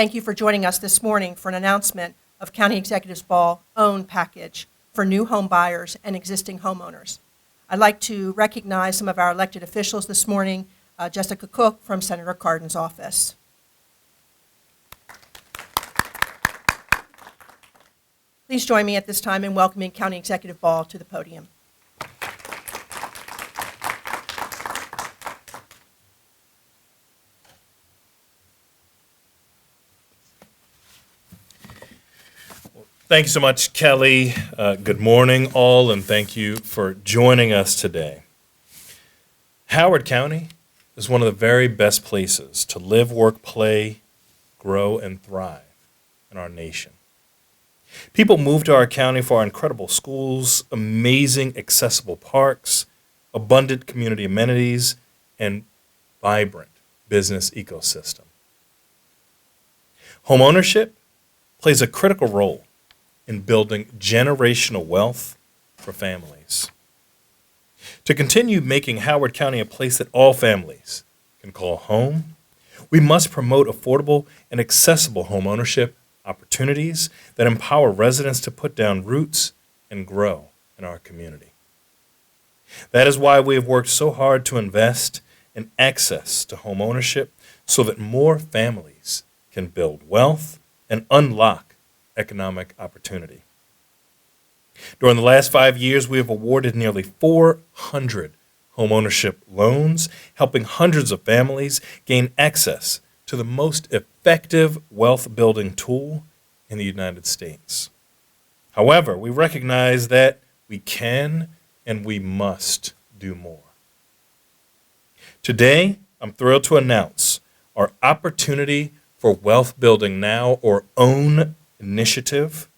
Thank you for joining us this morning for an announcement of County Executives Ball OWN package for new home buyers and existing homeowners. I'd like to recognize some of our elected officials this morning, Jessica Cook from Senator Cardin's office. Please join me at this time in welcoming County Executive Ball to the podium. Thank you so much, Kelly. Good morning, all, and thank you for joining us today. Howard County is one of the very best places to live, work, play, grow, and thrive in our nation. People move to our county for our incredible schools, amazing accessible parks, abundant community amenities, and vibrant business ecosystem. Homeownership plays a critical role in building generational wealth for families. To continue making Howard County a place that all families can call home, we must promote affordable and accessible homeownership opportunities that empower residents to put down roots and grow in our community. That is why we have worked so hard to invest in access to homeownership so that more families can build wealth and unlock economic opportunity. During the last 5 years, we have awarded nearly 400 homeownership loans, helping hundreds of families gain access to the most effective wealth-building tool in the United States. However, we recognize that we can and we must do more. Today, I'm thrilled to announce our Opportunity for Wealth Building Now, or OWN, initiative.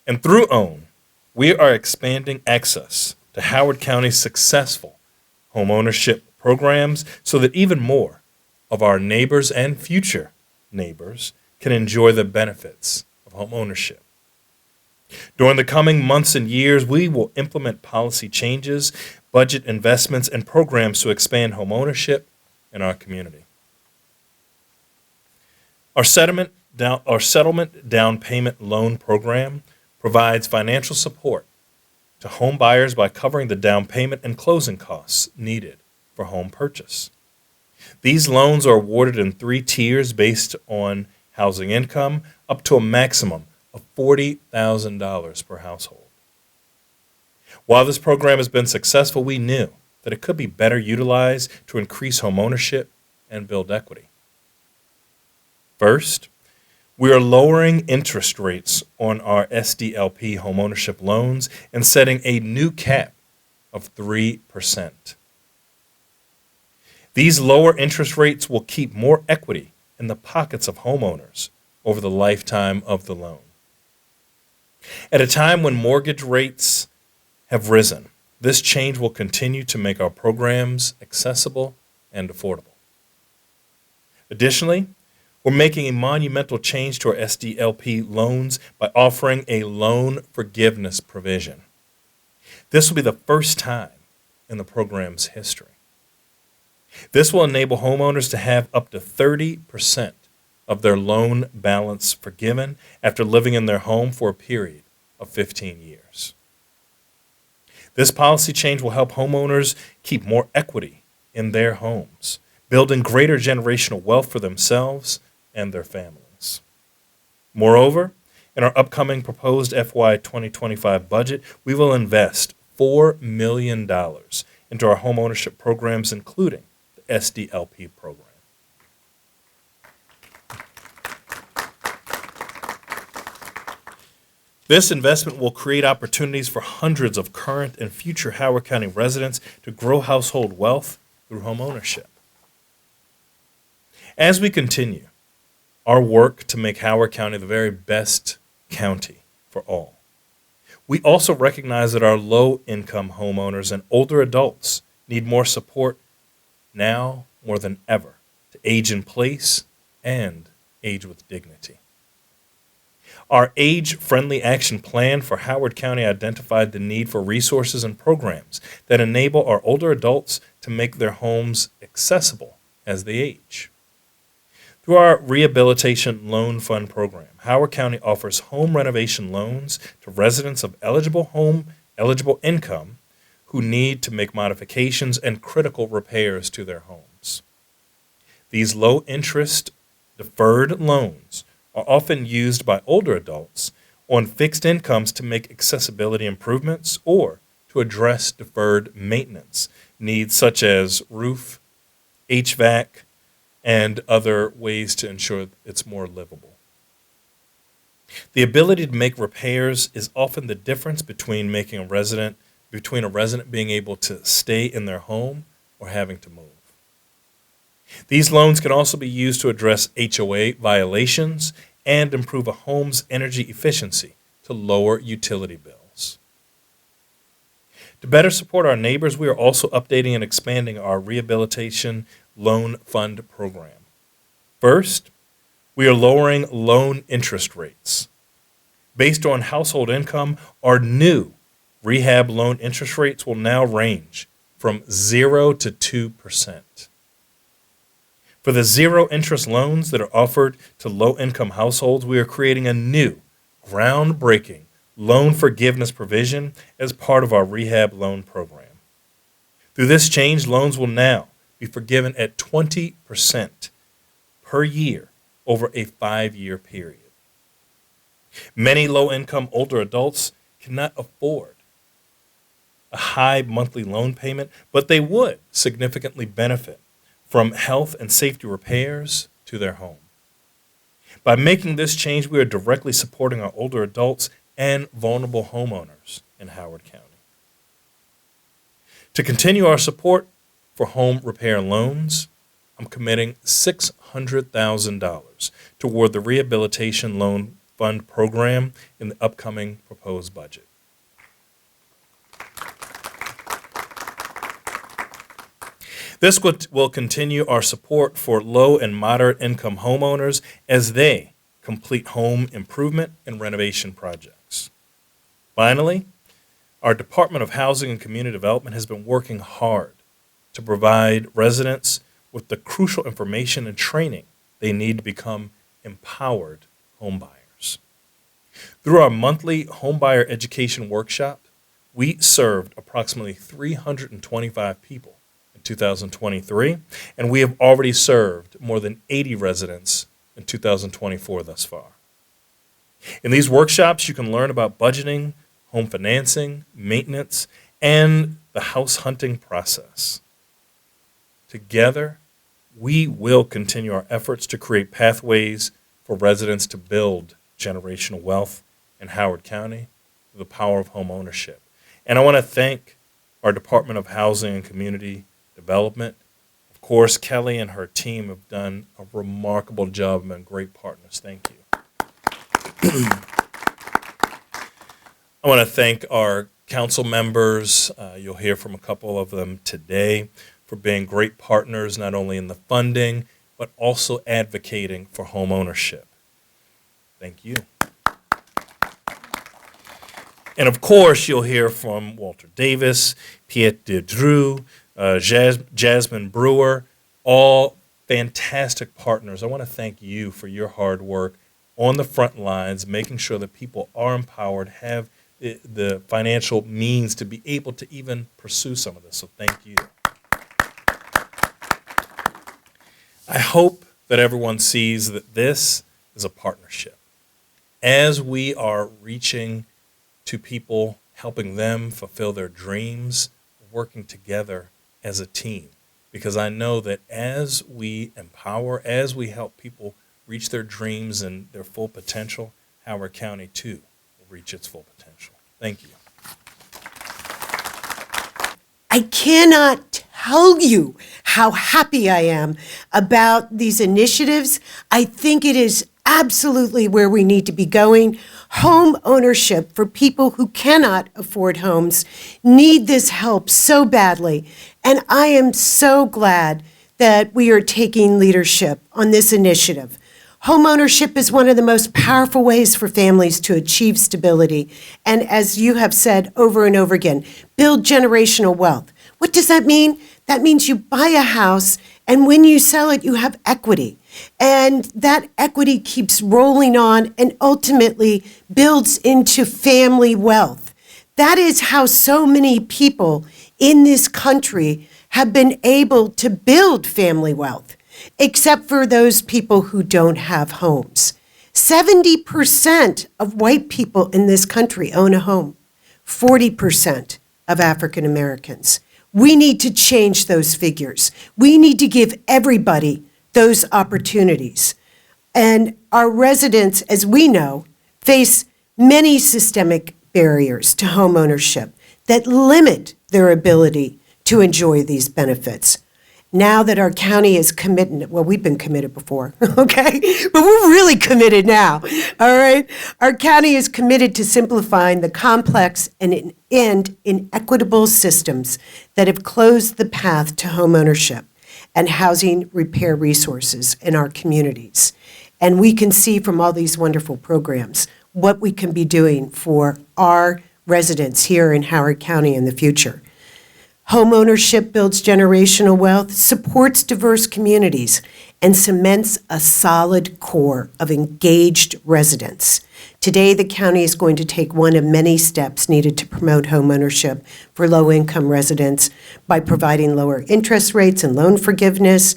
And through OWN, we are expanding access to Howard County's successful homeownership programs so that even more of our neighbors and future neighbors can enjoy the benefits of homeownership. During the coming months and years, we will implement policy changes, budget investments, and programs to expand homeownership in our community. Our settlement down payment loan program provides financial support to home buyers by covering the down payment and closing costs needed for home purchase. These loans are awarded in 3 tiers based on housing income, up to a maximum of $40,000 per household. While this program has been successful, we knew that it could be better utilized to increase homeownership and build equity. First, we are lowering interest rates on our SDLP homeownership loans and setting a new cap of 3%. These lower interest rates will keep more equity in the pockets of homeowners over the lifetime of the loan. At a time when mortgage rates have risen, this change will continue to make our programs accessible and affordable. Additionally, we're making a monumental change to our SDLP loans by offering a loan forgiveness provision. This will be the first time in the program's history. This will enable homeowners to have up to 30% of their loan balance forgiven after living in their home for a period of 15 years. This policy change will help homeowners keep more equity in their homes, building greater generational wealth for themselves and their families. Moreover, in our upcoming proposed FY 2025 budget, we will invest $4 million into our homeownership programs, including the SDLP program. This investment will create opportunities for hundreds of current and future Howard County residents to grow household wealth through homeownership. As we continue our work to make Howard County the very best county for all, we also recognize that our low-income homeowners and older adults need more support now more than ever to age in place and age with dignity. Our age-friendly action plan for Howard County identified the need for resources and programs that enable our older adults to make their homes accessible as they age. Through our Rehabilitation Loan Fund program, Howard County offers home renovation loans to residents of eligible income who need to make modifications and critical repairs to their homes. These low-interest deferred loans are often used by older adults on fixed incomes to make accessibility improvements or to address deferred maintenance needs such as roof, HVAC, and other ways to ensure it's more livable. The ability to make repairs is often the difference between a resident being able to stay in their home or having to move. These loans can also be used to address HOA violations and improve a home's energy efficiency to lower utility bills. To better support our neighbors, we are also updating and expanding our Rehabilitation Loan Fund program. First, we are lowering loan interest rates. Based on household income, our new rehab loan interest rates will now range from 0 to 2%. For the zero interest loans that are offered to low-income households, we are creating a new, groundbreaking loan forgiveness provision as part of our rehab loan program. Through this change, loans will now be forgiven at 20% per year over a 5-year period. Many low-income older adults cannot afford a high monthly loan payment, but they would significantly benefit from health and safety repairs to their home. By making this change, we are directly supporting our older adults and vulnerable homeowners in Howard County. To continue our support for home repair loans, I'm committing $600,000 toward the Rehabilitation Loan Fund program in the upcoming proposed budget. This will continue our support for low and moderate income homeowners as they complete home improvement and renovation projects. Finally, our Department of Housing and Community Development has been working hard to provide residents with the crucial information and training they need to become empowered homebuyers. Through our monthly homebuyer education workshop, we served approximately 325 people 2023, and we have already served more than 80 residents in 2024 thus far. In these workshops, you can learn about budgeting, home financing, maintenance, and the house hunting process. Together, we will continue our efforts to create pathways for residents to build generational wealth in Howard County through the power of home ownership. And I want to thank our Department of Housing and Community Development. Of course, Kelly and her team have done a remarkable job and been great partners. Thank you. I want to thank our council members. You'll hear from a couple of them today for being great partners, not only in the funding, but also advocating for home ownership. Thank you. And of course, you'll hear from Walter Davis, Piet de Drew, Jasmine Brewer, all fantastic partners. I want to thank you for your hard work on the front lines, making sure that people are empowered, have the financial means to be able to even pursue some of this. So thank you. I hope that everyone sees that this is a partnership. As we are reaching to people, helping them fulfill their dreams, working together as a team, because I know that as we empower, as we help people reach their dreams and their full potential, Howard County too will reach its full potential. Thank you. I cannot tell you how happy I am about these initiatives. I think it is absolutely where we need to be going. Home ownership for people who cannot afford homes need this help so badly. And I am so glad that we are taking leadership on this initiative. Homeownership is one of the most powerful ways for families to achieve stability. And as you have said over and over again, build generational wealth. What does that mean? That means you buy a house And when you sell it, you have equity. And that equity keeps rolling on and ultimately builds into family wealth. That is how so many people in this country have been able to build family wealth, except for those people who don't have homes. 70% of white people in this country own a home, 40% of African Americans. We need to change those figures. We need to give everybody those opportunities. And our residents, as we know, face many systemic barriers to homeownership that limit their ability to enjoy these benefits. Now that our county is committed, well, we've been committed before, okay? But we're really committed now, all right? Our county is committed to simplifying the complex and inequitable systems that have closed the path to homeownership and housing repair resources in our communities. And we can see from all these wonderful programs what we can be doing for our residents here in Howard County in the future. Homeownership builds generational wealth, supports diverse communities, and cements a solid core of engaged residents. Today, the county is going to take one of many steps needed to promote homeownership for low-income residents by providing lower interest rates and loan forgiveness,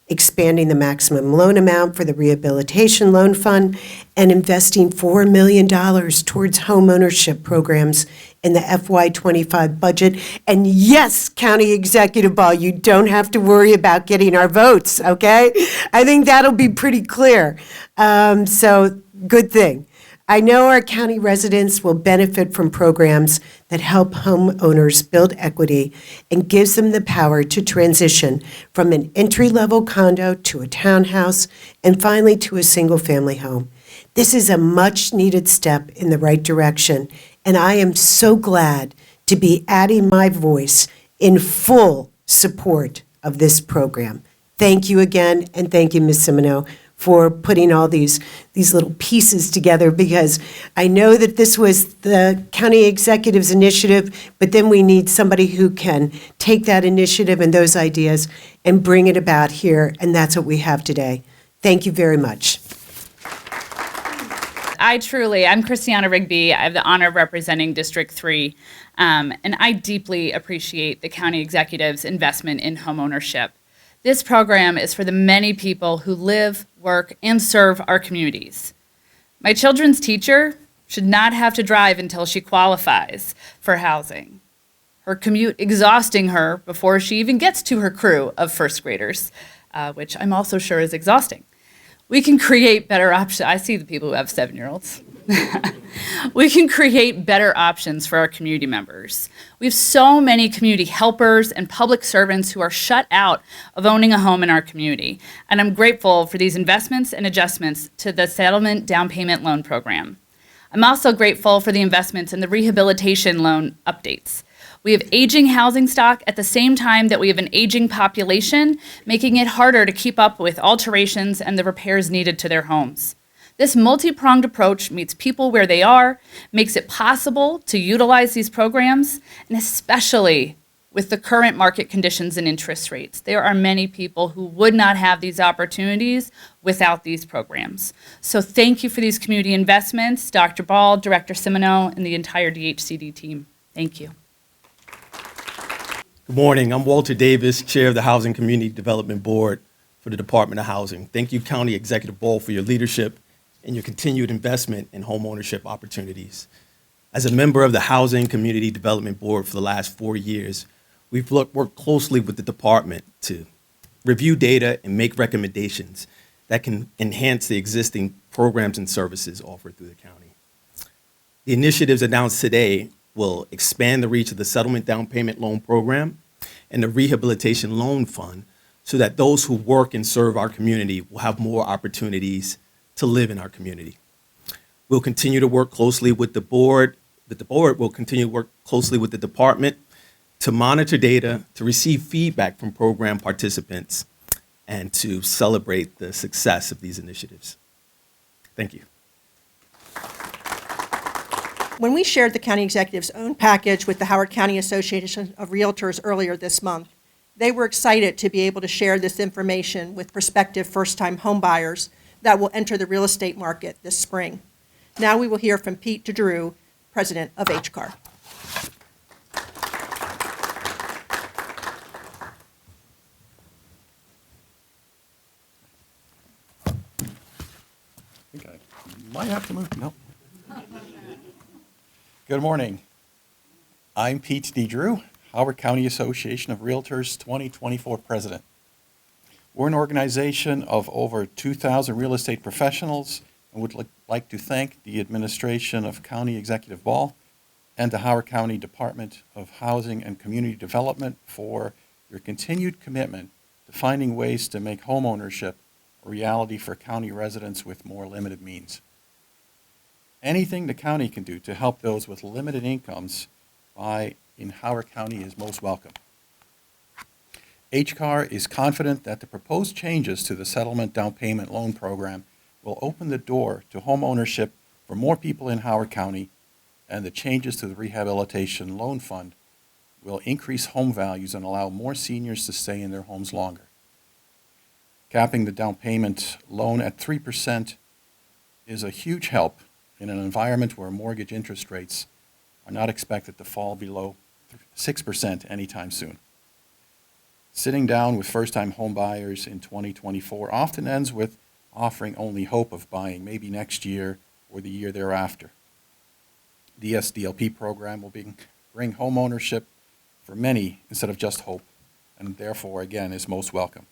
expanding the maximum loan amount for the Rehabilitation Loan Fund, and investing $4 million towards homeownership programs in the FY25 budget. And yes, County Executive Ball, you don't have to worry about getting our votes, okay? I think that'll be pretty clear. So good thing. I know our county residents will benefit from programs that help homeowners build equity and gives them the power to transition from an entry-level condo to a townhouse and finally to a single-family home. This is a much-needed step in the right direction, and I am so glad to be adding my voice in full support of this program. Thank you again, and thank you, Ms. Simoneau, for putting all these little pieces together, because I know that this was the county executive's initiative, but then we need somebody who can take that initiative and those ideas and bring it about here, and that's what we have today. Thank you very much. I'm Christiana Rigby. I have the honor of representing District 3, and I deeply appreciate the county executive's investment in homeownership. This program is for the many people who live, work, and serve our communities. My children's teacher should not have to drive until she qualifies for housing, her commute exhausting her before she even gets to her crew of first graders, which I'm also sure is exhausting. We can create better options. I see the people who have 7-year-olds. We can create better options for our community members. We have so many community helpers and public servants who are shut out of owning a home in our community. And I'm grateful for these investments and adjustments to the settlement down payment loan program. I'm also grateful for the investments in the rehabilitation loan updates. We have aging housing stock at the same time that we have an aging population, making it harder to keep up with alterations and the repairs needed to their homes. This multi-pronged approach meets people where they are, makes it possible to utilize these programs, and especially with the current market conditions and interest rates. There are many people who would not have these opportunities without these programs. So thank you for these community investments, Dr. Ball, Director Simoneau, and the entire DHCD team. Thank you. Good morning. I'm Walter Davis, Chair of the Housing Community Development Board for the Department of Housing. Thank you, County Executive Ball, for your leadership and your continued investment in homeownership opportunities. As a member of the Housing Community Development Board for the last 4 years, we've worked closely with the department to review data and make recommendations that can enhance the existing programs and services offered through the county. The initiatives announced today will expand the reach of the Settlement Down Payment Loan Program and the Rehabilitation Loan Fund so that those who work and serve our community will have more opportunities to live in our community. We'll continue to work closely with the board. The board will continue to work closely with the department to monitor data, to receive feedback from program participants, and to celebrate the success of these initiatives. Thank you. When we shared the county executive's own package with the Howard County Association of Realtors earlier this month, They were excited to be able to share this information with prospective first-time homebuyers that will enter the real estate market this spring. Now we will hear from Pete DeDrew, President of HCAR. I think I might have to move. No. Good morning. I'm Pete DeDrew, Howard County Association of Realtors 2024 President. We're an organization of over 2,000 real estate professionals and would like to thank the administration of County Executive Ball and the Howard County Department of Housing and Community Development for your continued commitment to finding ways to make homeownership a reality for county residents with more limited means. Anything the county can do to help those with limited incomes in Howard County is most welcome. HCAR is confident that the proposed changes to the settlement down payment loan program will open the door to homeownership for more people in Howard County, and the changes to the Rehabilitation Loan Fund will increase home values and allow more seniors to stay in their homes longer. Capping the down payment loan at 3% is a huge help in an environment where mortgage interest rates are not expected to fall below 6% anytime soon. Sitting down with first-time homebuyers in 2024 often ends with offering only hope of buying, maybe next year or the year thereafter. The SDLP program will bring home ownership for many instead of just hope, and therefore, again, is most welcome.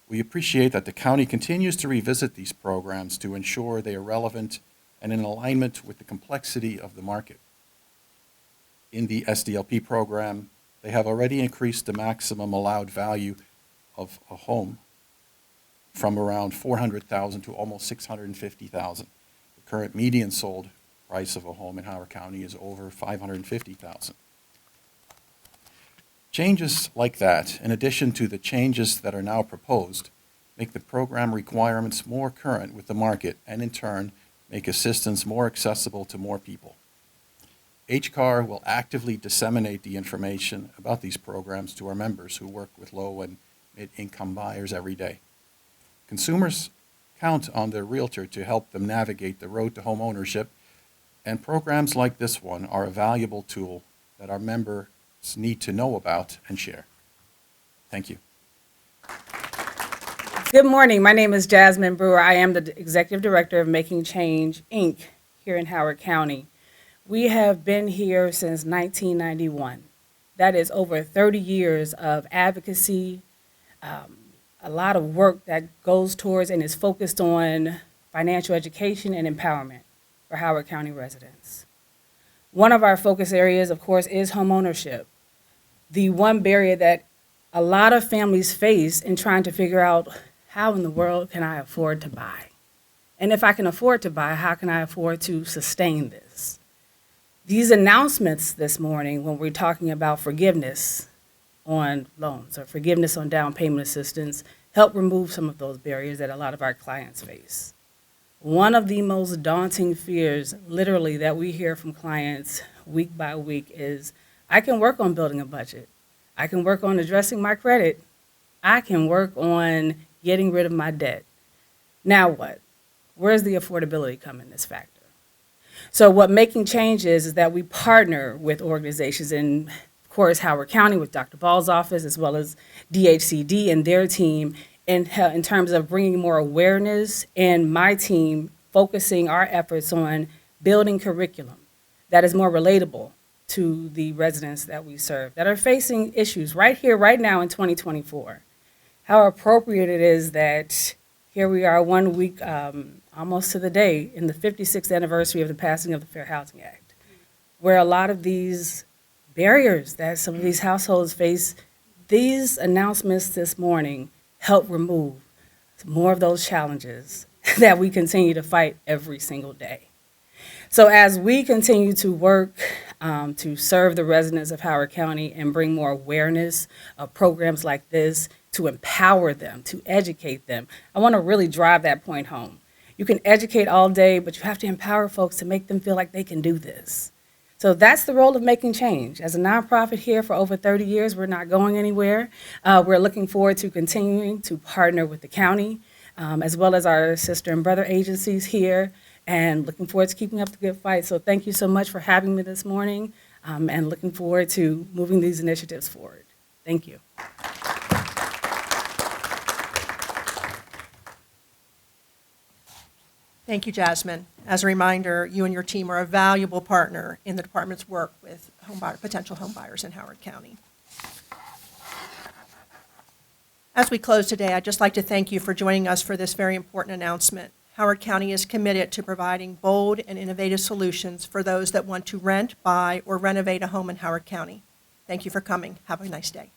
We appreciate that the county continues to revisit these programs to ensure they are relevant and in alignment with the complexity of the market. In the SDLP program, they have already increased the maximum allowed value of a home from around $400,000 to almost $650,000. The current median sold price of a home in Howard County is over $550,000. Changes like that, in addition to the changes that are now proposed, make the program requirements more current with the market and in turn make assistance more accessible to more people. HCAR will actively disseminate the information about these programs to our members who work with low and mid-income buyers every day. Consumers count on their realtor to help them navigate the road to home ownership, and programs like this one are a valuable tool that our members need to know about and share. Thank you. Good morning. My name is Jasmine Brewer. I am the Executive Director of Making Change, Inc. here in Howard County. We have been here since 1991. That is over 30 years of advocacy, a lot of work that goes towards and is focused on financial education and empowerment for Howard County residents. One of our focus areas, of course, is homeownership. The one barrier that a lot of families face in trying to figure out how in the world can I afford to buy? And if I can afford to buy, how can I afford to sustain this? These announcements this morning, when we're talking about forgiveness on loans or forgiveness on down payment assistance, help remove some of those barriers that a lot of our clients face. One of the most daunting fears, literally, that we hear from clients week by week is, I can work on building a budget. I can work on addressing my credit. I can work on getting rid of my debt. Now what? Where's the affordability come in this factor? So what Making Change is that we partner with organizations in, of course, Howard County with Dr. Ball's office, as well as DHCD and their team in terms of bringing more awareness, and my team focusing our efforts on building curriculum that is more relatable to the residents that we serve that are facing issues right here, right now in 2024. How appropriate it is that here we are 1 week, almost to the day, in the 56th anniversary of the passing of the Fair Housing Act, where a lot of these barriers that some of these households face, these announcements this morning help remove more of those challenges that we continue to fight every single day. So as we continue to work to serve the residents of Howard County and bring more awareness of programs like this, to empower them, to educate them, I want to really drive that point home. You can educate all day, but you have to empower folks to make them feel like they can do this. So that's the role of making change. As a nonprofit here for over 30 years, we're not going anywhere. We're looking forward to continuing to partner with the county, as well as our sister and brother agencies here, and looking forward to keeping up the good fight. So thank you so much for having me this morning, and looking forward to moving these initiatives forward. Thank you. Thank you, Jasmine. As a reminder, you and your team are a valuable partner in the department's work with potential home buyers in Howard County. As we close today, I'd just like to thank you for joining us for this very important announcement. Howard County is committed to providing bold and innovative solutions for those that want to rent, buy, or renovate a home in Howard County. Thank you for coming. Have a nice day.